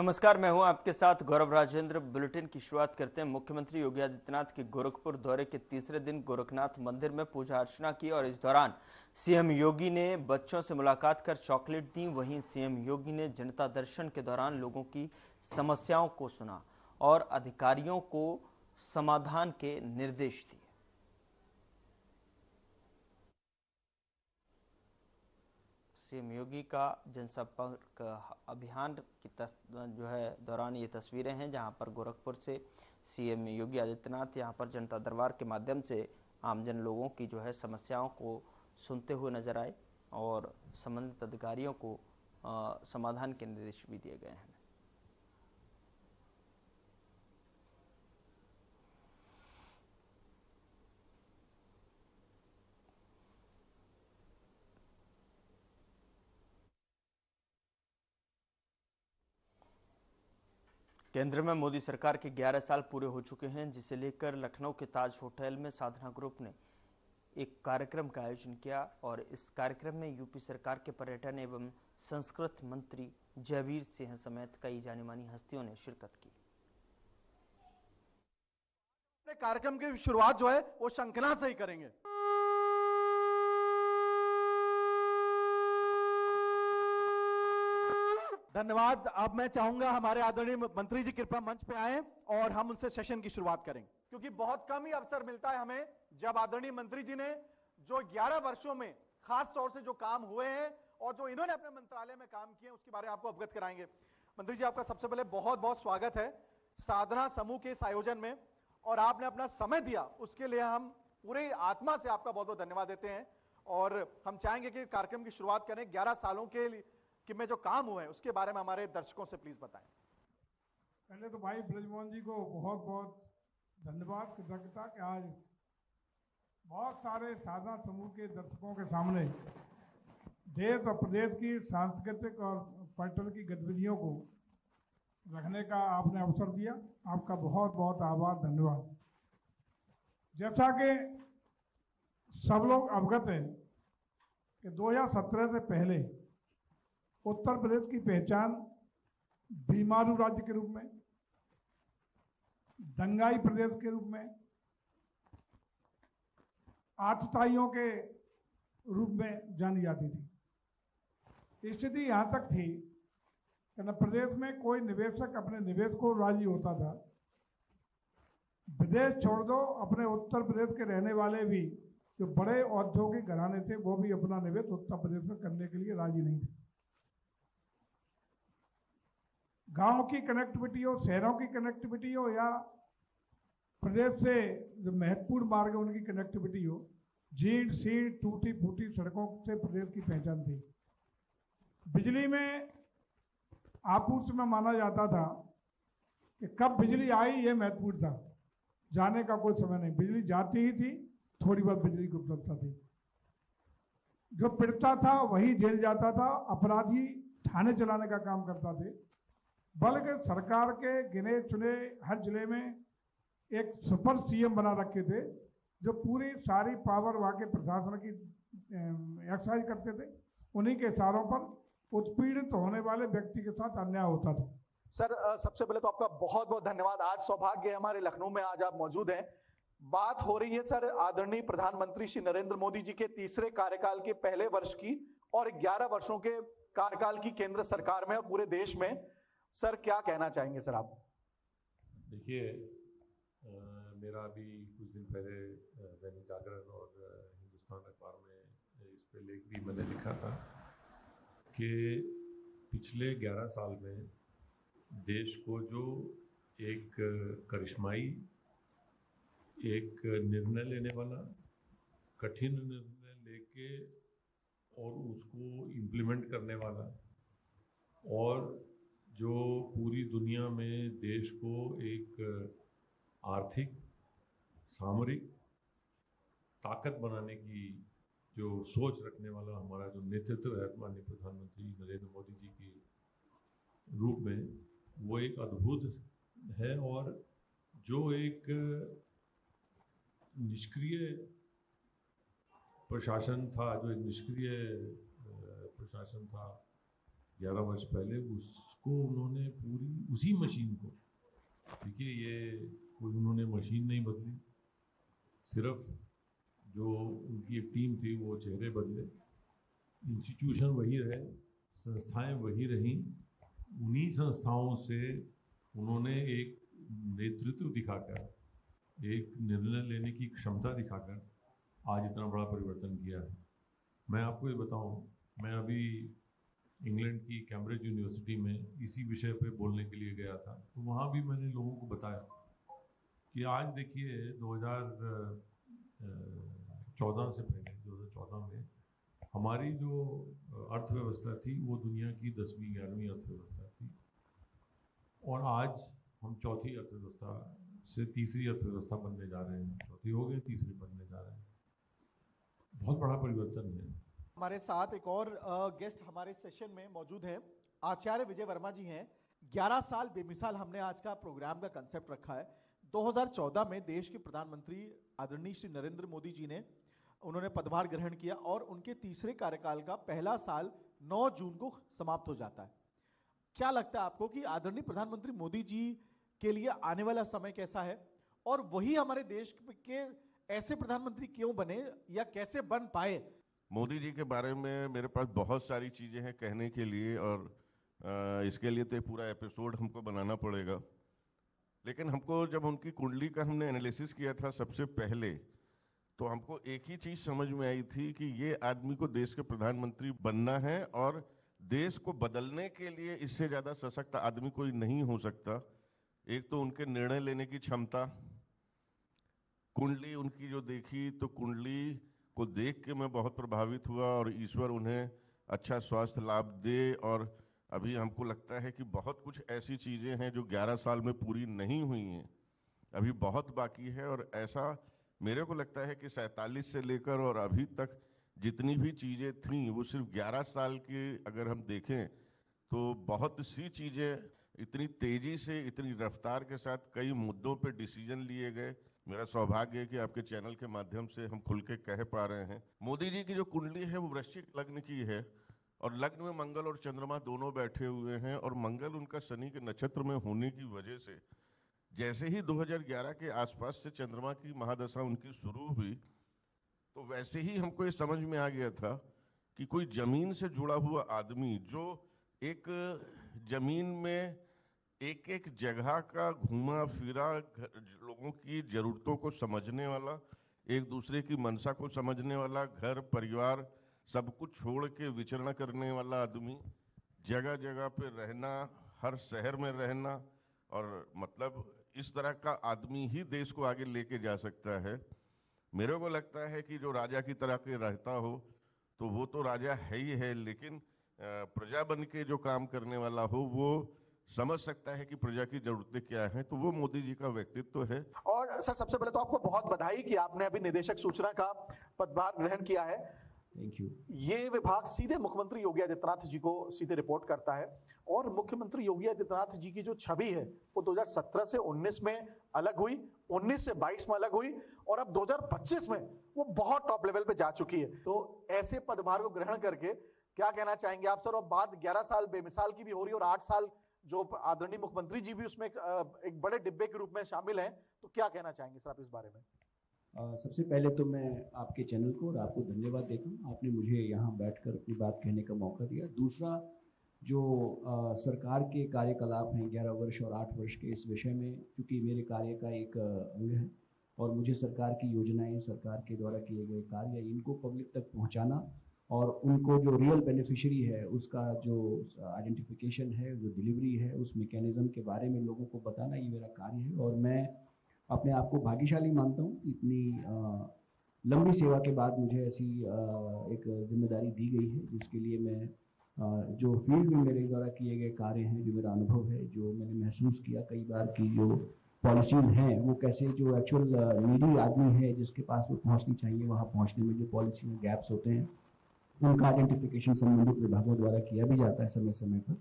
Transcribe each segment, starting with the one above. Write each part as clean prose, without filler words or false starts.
नमस्कार, मैं हूं आपके साथ गौरव राजेंद्र। बुलेटिन की शुरुआत करते हैं। मुख्यमंत्री योगी आदित्यनाथ के गोरखपुर दौरे के तीसरे दिन गोरखनाथ मंदिर में पूजा अर्चना की और इस दौरान सीएम योगी ने बच्चों से मुलाकात कर चॉकलेट दी। वहीं सीएम योगी ने जनता दर्शन के दौरान लोगों की समस्याओं को सुना और अधिकारियों को समाधान के निर्देश दिए। सीएम योगी का जनसंपर्क अभियान की जो है दौरान ये तस्वीरें हैं, जहां पर गोरखपुर से सीएम योगी आदित्यनाथ यहां पर जनता दरबार के माध्यम से आमजन लोगों की जो है समस्याओं को सुनते हुए नजर आए और संबंधित अधिकारियों को समाधान के निर्देश भी दिए गए हैं। केंद्र में मोदी सरकार के 11 साल पूरे हो चुके हैं, जिसे लेकर लखनऊ के ताज होटल में साधना ग्रुप ने एक कार्यक्रम का आयोजन किया और इस कार्यक्रम में यूपी सरकार के पर्यटन एवं संस्कृति मंत्री जयवीर सिंह समेत कई जानी मानी हस्तियों ने शिरकत की। कार्यक्रम की शुरुआत जो है वो शंखना से ही करेंगे। धन्यवाद। अब मैं चाहूंगा हमारे आदरणीय मंत्री जी कृपया मंच पे आए और हम उनसे सेशन की शुरुआत करें, क्योंकि बहुत कम ही अवसर मिलता है हमें जब आदरणीय मंत्री जी ने जो 11 वर्षों में खास तौर से जो काम हुए हैं और जो इन्होंने अपने मंत्रालय में काम किए उसके बारे में आपको अवगत कराएंगे। मंत्री जी, आपका सबसे पहले बहुत बहुत स्वागत है साधना समूह के इस आयोजन में, और आपने अपना समय दिया उसके लिए हम पूरी आत्मा से आपका बहुत बहुत धन्यवाद देते हैं। और हम चाहेंगे कि कार्यक्रम की शुरुआत करें। 11 सालों के लिए कि में जो काम हुए हैं उसके बारे में हमारे दर्शकों से प्लीज बताएं। पहले तो भाई ब्रजमोहन जी को बहुत बहुत धन्यवाद, कृतज्ञता कि आज बहुत सारे साधना समूह के दर्शकों के सामने देश और प्रदेश की सांस्कृतिक और पर्यटन की गतिविधियों को रखने का आपने अवसर दिया। आपका बहुत बहुत आभार, धन्यवाद। जैसा कि सब लोग अवगत हैं कि 2017 से पहले उत्तर प्रदेश की पहचान बीमारू राज्य के रूप में, दंगाई प्रदेश के रूप में, आतताइयों के रूप में जानी जाती थी। स्थिति यहां तक थी कि न प्रदेश में कोई निवेशक अपने निवेश को राजी होता था। विदेश छोड़ दो, अपने उत्तर प्रदेश के रहने वाले भी जो बड़े औद्योगिक घराने थे वो भी अपना निवेश उत्तर प्रदेश में करने के लिए राजी नहीं थे। गांव की कनेक्टिविटी हो, शहरों की कनेक्टिविटी हो, या प्रदेश से जो महत्वपूर्ण मार्ग है उनकी कनेक्टिविटी हो, जीर्ण शीर्ण टूटी फूटी सड़कों से प्रदेश की पहचान थी। बिजली में आपूर्ति में माना जाता था कि कब बिजली आई ये महत्वपूर्ण था, जाने का कोई समय नहीं। बिजली जाती ही थी, थोड़ी बहुत बिजली की उपलब्धता थी। जो पीड़ता था वही जेल जाता था, अपराधी थाने चलाने का काम करता थे। बल्कि सरकार के गिने चुने हर जिले में एक सुपर सीएम बना रखे थे जो पूरी सारी पावर वहाँ के प्रशासन की एक्सरसाइज करते थे। उन्हीं के इशारों पर उत्पीड़ित होने वाले व्यक्ति के साथ अन्याय होता था। सर, सबसे पहले तो आपका बहुत बहुत धन्यवाद। आज सौभाग्य है हमारे लखनऊ में आज आप मौजूद हैं। बात हो रही है सर आदरणीय प्रधानमंत्री श्री नरेंद्र मोदी जी के तीसरे कार्यकाल के पहले वर्ष की और 11 वर्षों के कार्यकाल की केंद्र सरकार में और पूरे देश में। सर, क्या कहना चाहेंगे सर आप? देखिए, मेरा अभी कुछ दिन पहले दैनिक जागरण और हिंदुस्तान अखबार में इस पे लेख भी मैंने लिखा था कि पिछले 11 साल में देश को जो एक करिश्माई, एक निर्णय लेने वाला, कठिन निर्णय लेके और उसको इम्प्लीमेंट करने वाला, और जो पूरी दुनिया में देश को एक आर्थिक सामरिक ताकत बनाने की जो सोच रखने वाला हमारा जो नेतृत्व है माननीय प्रधानमंत्री नरेंद्र मोदी जी के रूप में, वो एक अद्भुत है। और जो एक निष्क्रिय प्रशासन था, जो एक निष्क्रिय प्रशासन था 11 वर्ष पहले, उसको उन्होंने पूरी उसी मशीन को, देखिए ये कोई उन्होंने मशीन नहीं बदली, सिर्फ जो उनकी एक टीम थी वो चेहरे बदले, इंस्टीट्यूशन वही रहे, संस्थाएं वही रहीं। उन्हीं संस्थाओं से उन्होंने एक नेतृत्व दिखाकर, एक निर्णय लेने की क्षमता दिखाकर आज इतना बड़ा परिवर्तन किया है। मैं आपको ये बताऊं, मैं अभी इंग्लैंड की कैम्ब्रिज यूनिवर्सिटी में इसी विषय पे बोलने के लिए गया था, तो वहाँ भी मैंने लोगों को बताया कि आज देखिए 2014 से पहले 2014 में हमारी जो अर्थव्यवस्था थी वो दुनिया की 10वीं 11वीं अर्थव्यवस्था थी, और आज हम चौथी अर्थव्यवस्था से तीसरी अर्थव्यवस्था बनने जा रहे हैं। चौथी हो गए, तीसरी बनने जा रहे हैं। बहुत बड़ा परिवर्तन है। हमारे साथ एक और गेस्ट हमारे सेशन में मौजूद हैं, आचार्य विजय वर्मा जी हैं। 11 साल बेमिसाल हमने आज का प्रोग्राम का कंसेप्ट रखा है। 2014 में देश के प्रधानमंत्री आदरणीय श्री नरेंद्र मोदी जी ने उन्होंने पदभार ग्रहण किया और उनके तीसरे कार्यकाल का पहला साल 9 जून को समाप्त हो जाता है। क्या लगता है आपको कि आदरणीय प्रधानमंत्री मोदी जी के लिए आने वाला समय कैसा है, और वही हमारे देश के ऐसे प्रधानमंत्री क्यों बने या कैसे बन पाए? मोदी जी के बारे में मेरे पास बहुत सारी चीज़ें हैं कहने के लिए, और इसके लिए तो पूरा एपिसोड हमको बनाना पड़ेगा। लेकिन हमको जब उनकी कुंडली का हमने एनालिसिस किया था सबसे पहले, तो हमको एक ही चीज़ समझ में आई थी कि ये आदमी को देश के प्रधानमंत्री बनना है, और देश को बदलने के लिए इससे ज़्यादा सशक्त आदमी कोई नहीं हो सकता। एक तो उनके निर्णय लेने की क्षमता, कुंडली उनकी जो देखी तो कुंडली को देख के मैं बहुत प्रभावित हुआ, और ईश्वर उन्हें अच्छा स्वास्थ्य लाभ दे। और अभी हमको लगता है कि बहुत कुछ ऐसी चीज़ें हैं जो 11 साल में पूरी नहीं हुई हैं, अभी बहुत बाकी है। और ऐसा मेरे को लगता है कि 47 से लेकर और अभी तक जितनी भी चीज़ें थीं वो सिर्फ 11 साल के अगर हम देखें तो बहुत सी चीज़ें इतनी तेज़ी से, इतनी रफ्तार के साथ कई मुद्दों पे डिसीजन लिए गए। मेरा सौभाग्य है कि आपके चैनल के माध्यम से हम खुल के कह पा रहे हैं। मोदी जी की जो कुंडली है वो वृश्चिक लग्न की है, और लग्न में मंगल और चंद्रमा दोनों बैठे हुए हैं, और मंगल उनका शनि के नक्षत्र में होने की वजह से जैसे ही 2011 के आसपास से चंद्रमा की महादशा उनकी शुरू हुई, तो वैसे ही हमको ये समझ में आ गया था कि कोई जमीन से जुड़ा हुआ आदमी, जो एक जमीन में एक एक जगह का घूमा फिरा, लोगों की ज़रूरतों को समझने वाला, एक दूसरे की मनसा को समझने वाला, घर परिवार सब कुछ छोड़ के विचरण करने वाला आदमी, जगह जगह पे रहना, हर शहर में रहना, और मतलब इस तरह का आदमी ही देश को आगे लेके जा सकता है। मेरे को लगता है कि जो राजा की तरह के रहता हो तो वो तो राजा है ही है, लेकिन प्रजा बन के जो काम करने वाला हो वो समझ सकता है कि प्रजा की जरूरतें क्या हैं, तो वो मोदी जी का व्यक्तित्व है। और सर, सबसे पहले तो आपको बहुत बधाई कि आपने अभी निदेशक सूचना का पदभार ग्रहण किया है। Thank you. ये विभाग सीधे मुख्यमंत्री योगी आदित्यनाथ जी को सीधे रिपोर्ट करता है, और मुख्यमंत्री योगी आदित्यनाथ जी की जो छवि है वो 2017 से 19 में अलग हुई, 19 से 22 में अलग हुई, और अब 2025 में वो बहुत टॉप लेवल पे जा चुकी है। तो ऐसे पदभार को ग्रहण करके क्या कहना चाहेंगे आप सर? और बात 11 साल बेमिसाल की भी हो रही है, और 8 साल जो आदरणीय मुख्यमंत्री जी भी उसमें एक बड़े डिब्बे के रूप में शामिल हैं, तो क्या कहना चाहेंगे सर आप इस बारे में? सबसे पहले तो मैं आपके चैनल को और आपको धन्यवाद देता हूँ, आपने मुझे यहाँ बैठकर अपनी बात कहने का मौका दिया। दूसरा, जो सरकार के कार्यकलाप हैं 11 वर्ष और 8 वर्ष के, इस विषय में चूँकि मेरे कार्य का एक अंग है, और मुझे सरकार की योजनाएं, सरकार के द्वारा किए गए कार्य, इनको पब्लिक तक पहुँचाना, और उनको जो रियल बेनिफिशियरी है उसका जो आइडेंटिफिकेशन है, जो डिलीवरी है, उस मैकेनिज्म के बारे में लोगों को बताना, ये मेरा कार्य है। और मैं अपने आप को भाग्यशाली मानता हूँ, इतनी लंबी सेवा के बाद मुझे ऐसी एक जिम्मेदारी दी गई है, जिसके लिए मैं जो फील्ड में मेरे द्वारा किए गए कार्य हैं, जो मेरा अनुभव है, जो मैंने महसूस किया कई बार कि जो पॉलिसीज हैं वो कैसे, जो एक्चुअल नीडी आदमी है जिसके पास वो पहुँचनी चाहिए, वहाँ पहुँचने में जो पॉलिसी में गैप्स होते हैं, उनका आइडेंटिफिकेशन संबंधित विभागों द्वारा किया भी जाता है समय समय पर।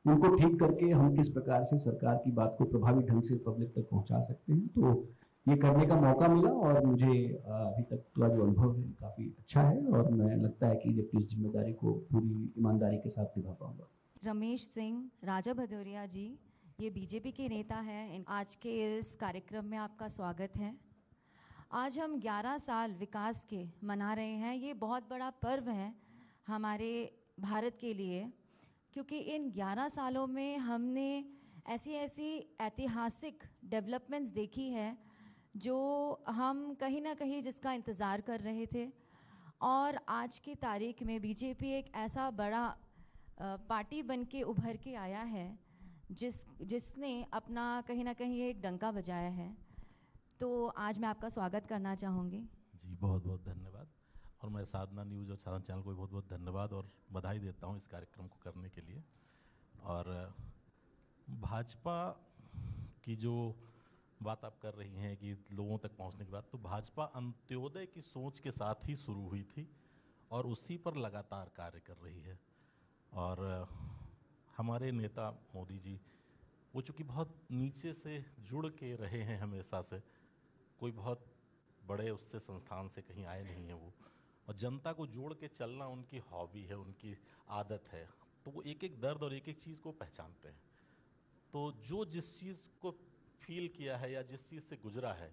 उनको ठीक करके हम किस प्रकार से सरकार की बात को प्रभावी ढंग से पब्लिक तक पहुंचा सकते हैं, तो ये करने का मौका मिला, और मुझे अभी तक का जो अनुभव है काफ़ी अच्छा है, और मैं लगता है कि अपनी इस जिम्मेदारी को पूरी ईमानदारी के साथ निभा पाऊंगा। रमेश सिंह, राजा भदौरिया जी, ये बीजेपी के नेता हैं। आज के इस कार्यक्रम में आपका स्वागत है। आज हम 11 साल विकास के मना रहे हैं। ये बहुत बड़ा पर्व है हमारे भारत के लिए, क्योंकि इन 11 सालों में हमने ऐसी ऐतिहासिक डेवलपमेंट्स देखी है जो हम कहीं ना कहीं जिसका इंतज़ार कर रहे थे। और आज की तारीख में बीजेपी एक ऐसा बड़ा पार्टी बन के उभर के आया है जिसने अपना कहीं ना कहीं एक डंका बजाया है। तो आज मैं आपका स्वागत करना चाहूँगी। जी बहुत बहुत धन्यवाद। और मैं साधना न्यूज़ और साधना चैनल को बहुत बहुत धन्यवाद और बधाई देता हूँ इस कार्यक्रम को करने के लिए। और भाजपा की जो बात आप कर रही हैं कि लोगों तक पहुंचने की बात, तो भाजपा अंत्योदय की सोच के साथ ही शुरू हुई थी और उसी पर लगातार कार्य कर रही है। और हमारे नेता मोदी जी, वो चूँकि बहुत नीचे से जुड़ के रहे हैं हमेशा से, कोई बहुत बड़े उससे संस्थान से कहीं आए नहीं हैं वो, और जनता को जोड़ के चलना उनकी हॉबी है, उनकी आदत है। तो वो एक एक दर्द और एक एक चीज़ को पहचानते हैं। तो जो जिस चीज़ को फील किया है या जिस चीज़ से गुजरा है,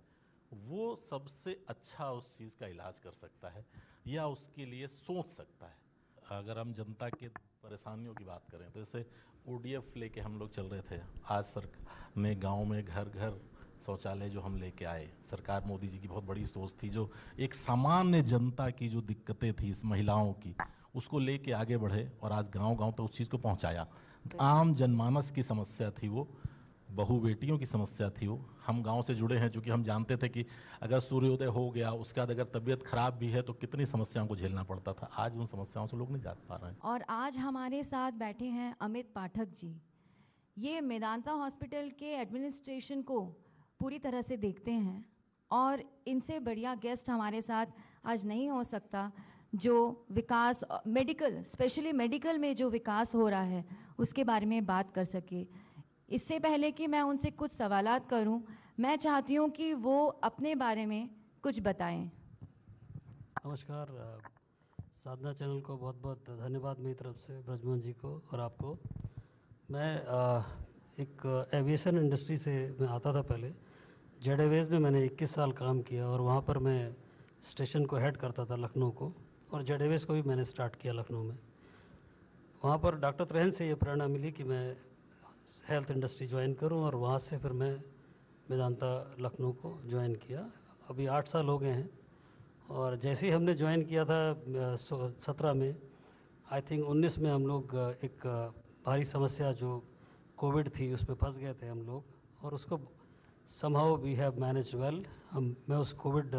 वो सबसे अच्छा उस चीज़ का इलाज कर सकता है या उसके लिए सोच सकता है। अगर हम जनता के परेशानियों की बात करें तो जैसे ODF लेके हम लोग चल रहे थे, आज सरकार ने गांव में घर घर शौचालय जो हम लेके आए, सरकार मोदी जी की बहुत बड़ी सोच थी। जो एक सामान्य जनता की जो दिक्कतें थी इस महिलाओं की, उसको लेके आगे बढ़े और आज गांव-गांव तक उस चीज़ को पहुंचाया। आम जनमानस की समस्या थी वो, बहू बेटियों की समस्या थी वो। हम गांव से जुड़े हैं, क्योंकि हम जानते थे कि अगर सूर्योदय हो गया, उसके बाद अगर तबीयत खराब भी है तो कितनी समस्याओं को झेलना पड़ता था। आज उन समस्याओं से लोग नहीं जा पा रहे हैं। और आज हमारे साथ बैठे हैं अमित पाठक जी। ये मेदांता हॉस्पिटल के एडमिनिस्ट्रेशन को पूरी तरह से देखते हैं और इनसे बढ़िया गेस्ट हमारे साथ आज नहीं हो सकता, जो विकास मेडिकल, स्पेशली मेडिकल में जो विकास हो रहा है उसके बारे में बात कर सके। इससे पहले कि मैं उनसे कुछ सवालात करूं, मैं चाहती हूं कि वो अपने बारे में कुछ बताएं। नमस्कार, साधना चैनल को बहुत बहुत धन्यवाद मेरी तरफ से, ब्रजमोहन जी को और आपको। मैं एक एविएशन इंडस्ट्री से मैं आता था पहले। जेड एवेज में मैंने 21 साल काम किया और वहाँ पर मैं स्टेशन को हेड करता था लखनऊ को, और जेड एवेज को भी मैंने स्टार्ट किया लखनऊ में। वहाँ पर डॉक्टर त्रेहन से ये प्रेरणा मिली कि मैं हेल्थ इंडस्ट्री ज्वाइन करूं, और वहाँ से फिर मैं मेदांता लखनऊ को ज्वाइन किया। अभी 8 साल हो गए हैं। और जैसे ही हमने ज्वाइन किया था 17 में, आई थिंक 19 में हम लोग एक भारी समस्या जो कोविड थी उस पर फंस गए थे हम लोग, और उसको somehow we have manage well. मैं उस कोविड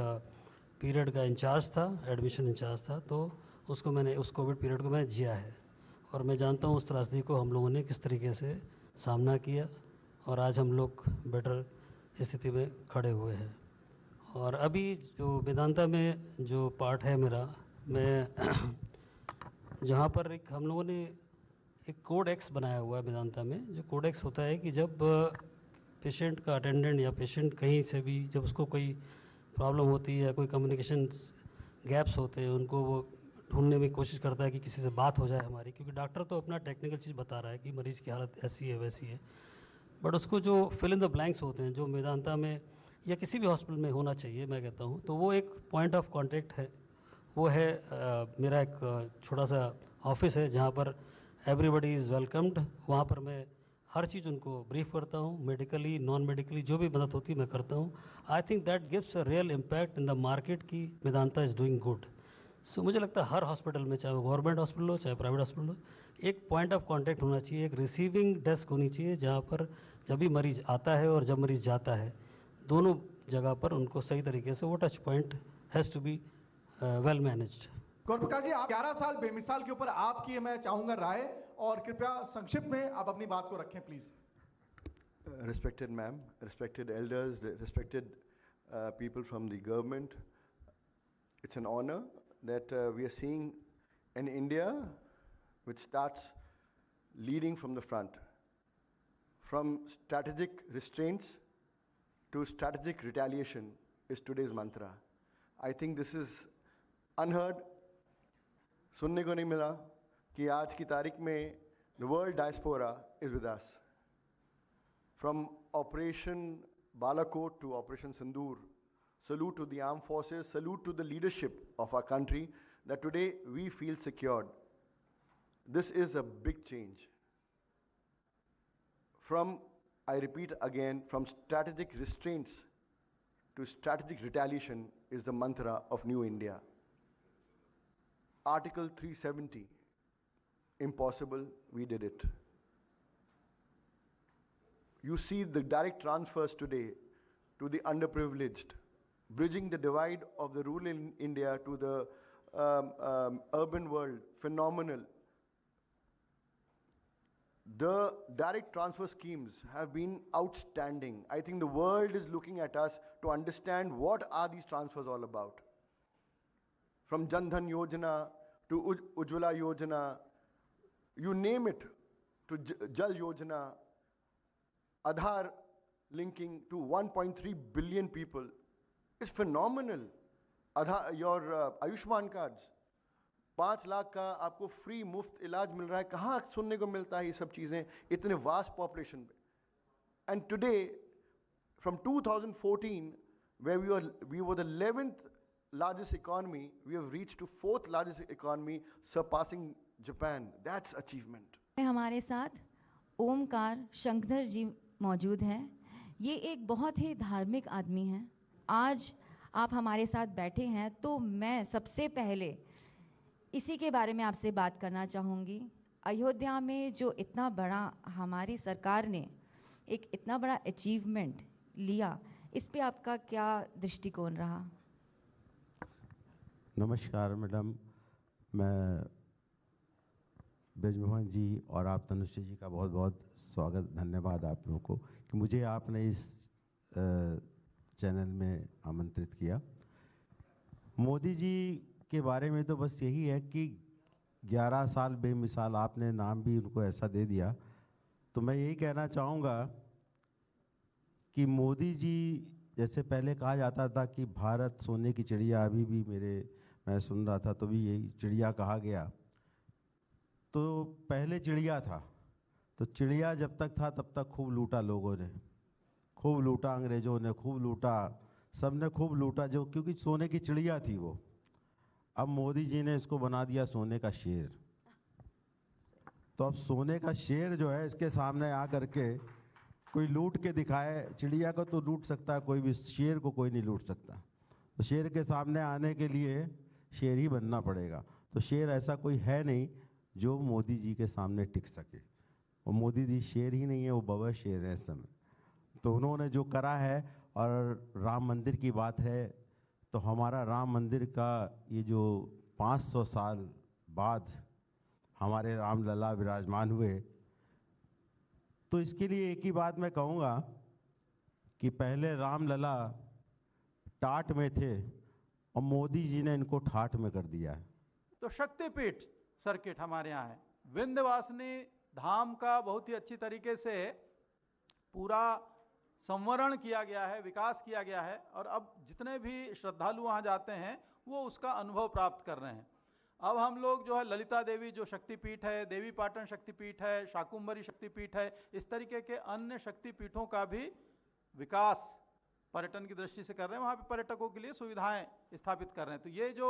पीरियड का इंचार्ज था, एडमिशन इंचार्ज था, तो उस कोविड पीरियड को मैंने जिया है और मैं जानता हूँ उस त्रासदी को हम लोगों ने किस तरीके से सामना किया, और आज हम लोग बेटर स्थिति में खड़े हुए हैं। और अभी जो वेदांता में जो पार्ट है मेरा, मैं जहाँ पर हम लोगों ने एक कोड एक्स बनाया हुआ है वेदांता में। जो कोड एक्स होता है कि जब पेशेंट का अटेंडेंट या पेशेंट कहीं से भी जब उसको कोई प्रॉब्लम होती है या कोई कम्युनिकेशन गैप्स होते हैं, उनको वो ढूंढने में कोशिश करता है कि किसी से बात हो जाए हमारी, क्योंकि डॉक्टर तो अपना टेक्निकल चीज़ बता रहा है कि मरीज़ की हालत ऐसी है वैसी है, बट उसको जो फिल इन द ब्लैंक्स होते हैं जो वेदांता में या किसी भी हॉस्पिटल में होना चाहिए, मैं कहता हूँ, तो वो एक पॉइंट ऑफ कांटेक्ट है। वो है मेरा एक छोटा सा ऑफिस है जहाँ पर एवरीबडी इज़ वेलकम्ड। वहाँ पर मैं हर चीज़ उनको ब्रीफ करता हूँ, मेडिकली नॉन मेडिकली जो भी मदद होती है मैं करता हूँ। I think that gives a real impact in the market की वेदांता इज़ डूइंग गुड। सो मुझे लगता है हर हॉस्पिटल में, चाहे वो गवर्नमेंट हॉस्पिटल हो चाहे प्राइवेट हॉस्पिटल हो, एक पॉइंट ऑफ कांटेक्ट होना चाहिए, एक रिसीविंग डेस्क होनी चाहिए, जहाँ पर जब भी मरीज़ आता है और जब मरीज़ जाता है, दोनों जगह पर उनको सही तरीके से वो touch point has to be well managed. Gaur Prakash ji, आप 11 साल बेमिसाल के ऊपर आपकी मैं चाहूंगा राय, और कृपया संक्षिप्त में आप अपनी बात को रखें please. Respected ma'am, respected elders, respected people from the government, it's an honor that we are seeing an India which starts leading from the front. From strategic restraints to strategic retaliation is today's mantra. I think this is unheard. सुनने को नहीं मिला कि आज की तारीख में The world diaspora is with us. From Operation Balakot to Operation Sindoor, salute to the armed forces, salute to the leadership of our country that today we feel secured. This is a big change. From, I repeat again, from strategic restraints to strategic retaliation is the mantra of New India. Article 370, impossible, we did it. You see the direct transfers today to the underprivileged, bridging the divide of the rural India to the urban world, phenomenal. The direct transfer schemes have been outstanding. I think the world is looking at us to understand what are these transfers all about. From Jan Dhan Yojana to Ujjwala Yojana, you name it, to Jal Yojana, Aadhaar linking to 1.3 billion people. It's phenomenal. Your Ayushman cards, 5 lakh का आपको free मुफ्त इलाज मिल रहा है. कहाँ सुनने को मिलता है ये सब चीज़ें इतने वास्ट पॉपुलेशन पे. And today from 2014 where we were the 11th largest economy, we have reached to 4th largest economy, surpassing Japan. That's achievement. हमारे साथ ओमकार शंकरधर जी मौजूद हैं. ये एक बहुत ही धार्मिक आदमी हैं. आज आप हमारे साथ बैठे हैं तो मैं सबसे पहले इसी के बारे में आपसे बात करना चाहूँगी. अयोध्या में जो इतना बड़ा हमारी सरकार ने एक इतना बड़ा अचीवमेंट लिया, इस पे आपका क्या दृष्टिकोण रहा? नमस्कार मैडम, मैं ब्रजमोहन जी और आप तनुश्री जी का बहुत बहुत स्वागत, धन्यवाद आप लोगों को कि मुझे आपने इस चैनल में आमंत्रित किया. मोदी जी के बारे में तो बस यही है कि 11 साल बेमिसाल, आपने नाम भी उनको ऐसा दे दिया. तो मैं यही कहना चाहूँगा कि मोदी जी, जैसे पहले कहा जाता था कि भारत सोने की चिड़िया, अभी भी मैं सुन रहा था तो भी यही चिड़िया कहा गया. तो पहले चिड़िया था, तो चिड़िया जब तक था तब तक खूब लूटा लोगों ने, खूब लूटा अंग्रेज़ों ने, खूब लूटा, सब ने खूब लूटा, जो क्योंकि सोने की चिड़िया थी वो. अब मोदी जी ने इसको बना दिया सोने का शेर. तो अब सोने का शेर जो है, इसके सामने आ करके कोई लूट के दिखाए. चिड़िया को तो लूट सकता है कोई भी, शेर को कोई नहीं लूट सकता. तो शेर के सामने आने के लिए शेर ही बनना पड़ेगा. तो शेर ऐसा कोई है नहीं जो मोदी जी के सामने टिक सके. और मोदी जी शेर ही नहीं है, वो बबर शेर है इस समय. तो उन्होंने जो करा है, और राम मंदिर की बात है, तो हमारा राम मंदिर का ये जो 500 साल बाद हमारे रामलला विराजमान हुए, तो इसके लिए एक ही बात मैं कहूँगा कि पहले रामलला टाट में थे और मोदी जी ने इनको ठाठ में कर दिया है. तो शक्तिपीठ सर्किट हमारे यहाँ है. विंध्यवासिनी धाम का बहुत ही अच्छी तरीके से पूरा संवरण किया गया है, विकास किया गया है, और अब जितने भी श्रद्धालु वहाँ जाते हैं वो उसका अनुभव प्राप्त कर रहे हैं. अब हम लोग जो है ललिता देवी जो शक्तिपीठ है, देवी पाटन शक्तिपीठ है, शाकुंभरी शक्तिपीठ है, इस तरीके के अन्य शक्तिपीठों का भी विकास पर्यटन की दृष्टि से कर रहे हैं. वहाँ पे पर्यटकों के लिए सुविधाएं स्थापित कर रहे हैं. तो ये जो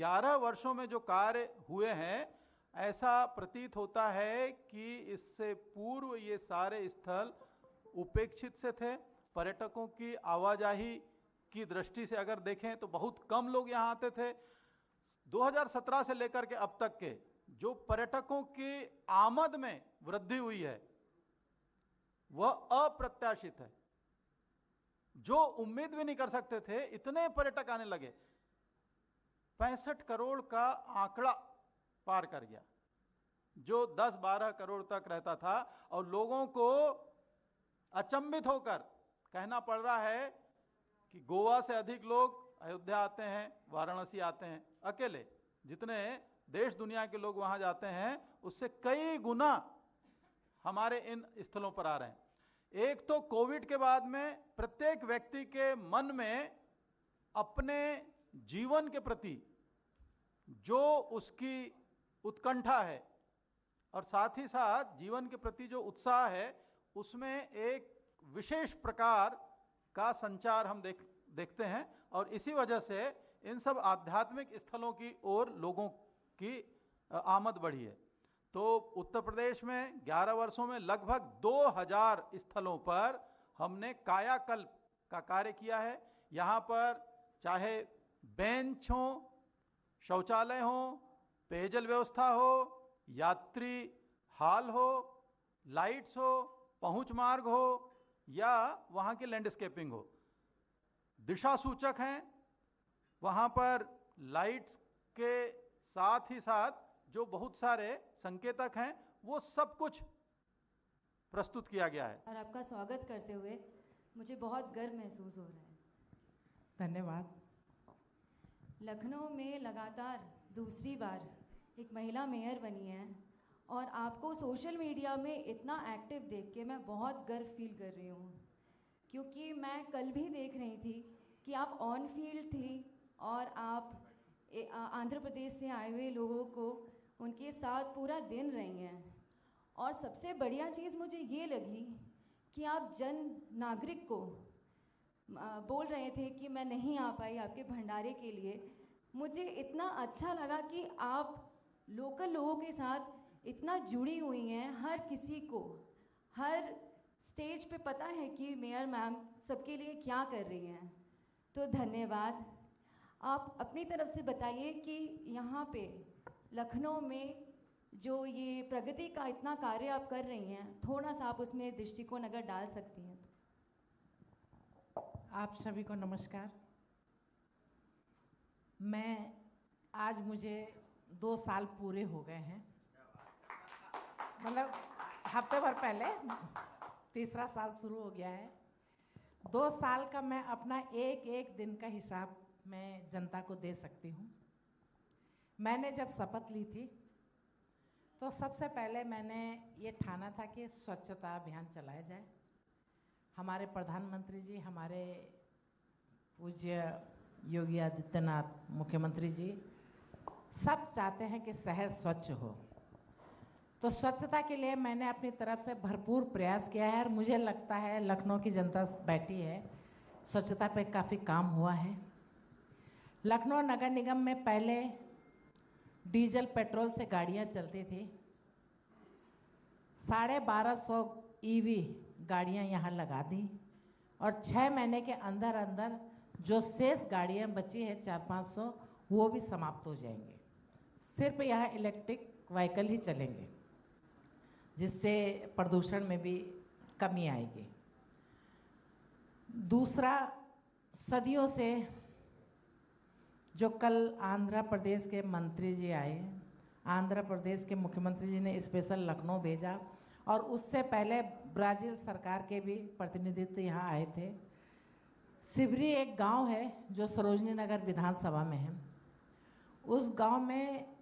11 वर्षों में जो कार्य हुए हैं, ऐसा प्रतीत होता है कि इससे पूर्व ये सारे स्थल उपेक्षित से थे. पर्यटकों की आवाजाही की दृष्टि से अगर देखें तो बहुत कम लोग यहाँ आते थे. 2017 से लेकर के अब तक के जो पर्यटकों की आमद में वृद्धि हुई है वह अप्रत्याशित है. जो उम्मीद भी नहीं कर सकते थे, इतने पर्यटक आने लगे. 65 करोड़ का आंकड़ा पार कर गया, जो 10-12 करोड़ तक रहता था. और लोगों को अचंभित होकर कहना पड़ रहा है कि गोवा से अधिक लोग अयोध्या आते हैं, वाराणसी आते हैं. अकेले जितने देश दुनिया के लोग वहां जाते हैं उससे कई गुना हमारे इन स्थलों पर आ रहे हैं. एक तो कोविड के बाद में प्रत्येक व्यक्ति के मन में अपने जीवन के प्रति जो उसकी उत्कंठा है, और साथ ही साथ जीवन के प्रति जो उत्साह है उसमें एक विशेष प्रकार का संचार हम देखते हैं, और इसी वजह से इन सब आध्यात्मिक स्थलों की ओर लोगों की आमद बढ़ी है। तो उत्तर प्रदेश में 11 वर्षों में लगभग 2000 स्थलों पर हमने कायाकल्प का कार्य किया है। यहाँ पर चाहे बेंच हो, शौचालय हो, पेयजल व्यवस्था हो, यात्री हाल हो, लाइट्स हो, पहुंच मार्ग हो या वहाँ की लैंडस्केपिंग हो, दिशा सूचक हैं। वहाँ पर लाइट्स के साथ ही साथ जो बहुत सारे संकेतक हैं वो सब कुछ प्रस्तुत किया गया है। और आपका स्वागत करते हुए मुझे बहुत गर्व महसूस हो रहा है। धन्यवाद। लखनऊ में लगातार दूसरी बार एक महिला मेयर बनी है और आपको सोशल मीडिया में इतना एक्टिव देख के मैं बहुत गर्व फील कर रही हूँ, क्योंकि मैं कल भी देख रही थी कि आप ऑन फील्ड थी और आप आंध्र प्रदेश से आए हुए लोगों को उनके साथ पूरा दिन रही हैं। और सबसे बढ़िया चीज़ मुझे ये लगी कि आप जन नागरिक को बोल रहे थे कि मैं नहीं आ पाई आपके भंडारे के लिए। मुझे इतना अच्छा लगा कि आप लोकल लोगों के साथ इतना जुड़ी हुई हैं। हर किसी को हर स्टेज पे पता है कि मेयर मैम सबके लिए क्या कर रही हैं। तो धन्यवाद। आप अपनी तरफ से बताइए कि यहाँ पे लखनऊ में जो ये प्रगति का इतना कार्य आप कर रही हैं, थोड़ा सा आप उसमें दृष्टिकोण अगर डाल सकती हैं। आप सभी को नमस्कार। आज मुझे 2 साल पूरे हो गए हैं, मतलब हफ्ते भर पहले तीसरा साल शुरू हो गया है। 2 साल का मैं अपना एक एक दिन का हिसाब मैं जनता को दे सकती हूँ। मैंने जब शपथ ली थी तो सबसे पहले मैंने ये ठाना था कि स्वच्छता अभियान चलाया जाए। हमारे प्रधानमंत्री जी, हमारे पूज्य योगी आदित्यनाथ मुख्यमंत्री जी सब चाहते हैं कि शहर स्वच्छ हो, तो स्वच्छता के लिए मैंने अपनी तरफ से भरपूर प्रयास किया है। और मुझे लगता है लखनऊ की जनता बैठी है, स्वच्छता पे काफ़ी काम हुआ है। लखनऊ नगर निगम में पहले डीजल पेट्रोल से गाड़ियाँ चलती थी, 1250 ईवी गाड़ियाँ यहाँ लगा दी और 6 महीने के अंदर अंदर जो शेष गाड़ियाँ बची है 400-500 वो भी समाप्त हो जाएंगे। सिर्फ यहाँ इलेक्ट्रिक व्हीकल ही चलेंगे, जिससे प्रदूषण में भी कमी आएगी। दूसरा, सदियों से जो कल आंध्र प्रदेश के मंत्री जी आए, आंध्र प्रदेश के मुख्यमंत्री जी ने स्पेशल लखनऊ भेजा और उससे पहले ब्राज़ील सरकार के भी प्रतिनिधित्व यहाँ आए थे। सिबरी एक गांव है जो सरोजनी नगर विधानसभा में है। उस गांव में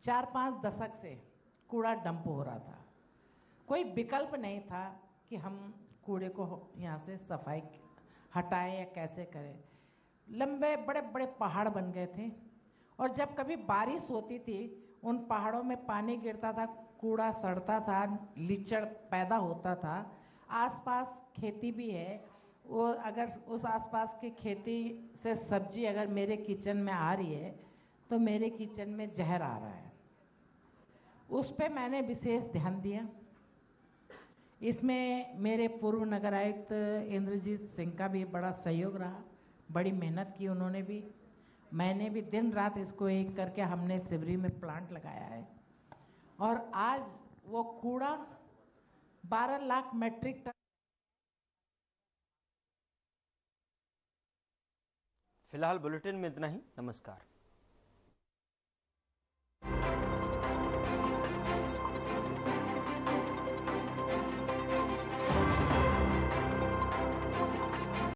4-5 दशक से कूड़ा डंप हो रहा था। कोई विकल्प नहीं था कि हम कूड़े को यहाँ से सफाई हटाएं या कैसे करें। लंबे बड़े बड़े पहाड़ बन गए थे और जब कभी बारिश होती थी उन पहाड़ों में पानी गिरता था, कूड़ा सड़ता था, लीचड़ पैदा होता था। आसपास खेती भी है, वो अगर उस आसपास की खेती से सब्जी अगर मेरे किचन में आ रही है तो मेरे किचन में जहर आ रहा है। उस पे मैंने विशेष ध्यान दिया। इसमें मेरे पूर्व नगर आयुक्त इंद्रजीत सिंह का भी बड़ा सहयोग रहा, बड़ी मेहनत की उन्होंने भी। मैंने भी दिन रात इसको एक करके हमने सिबरी में प्लांट लगाया है और आज वो कूड़ा 12 लाख मेट्रिक टन। फिलहाल बुलेटिन में इतना ही। नमस्कार।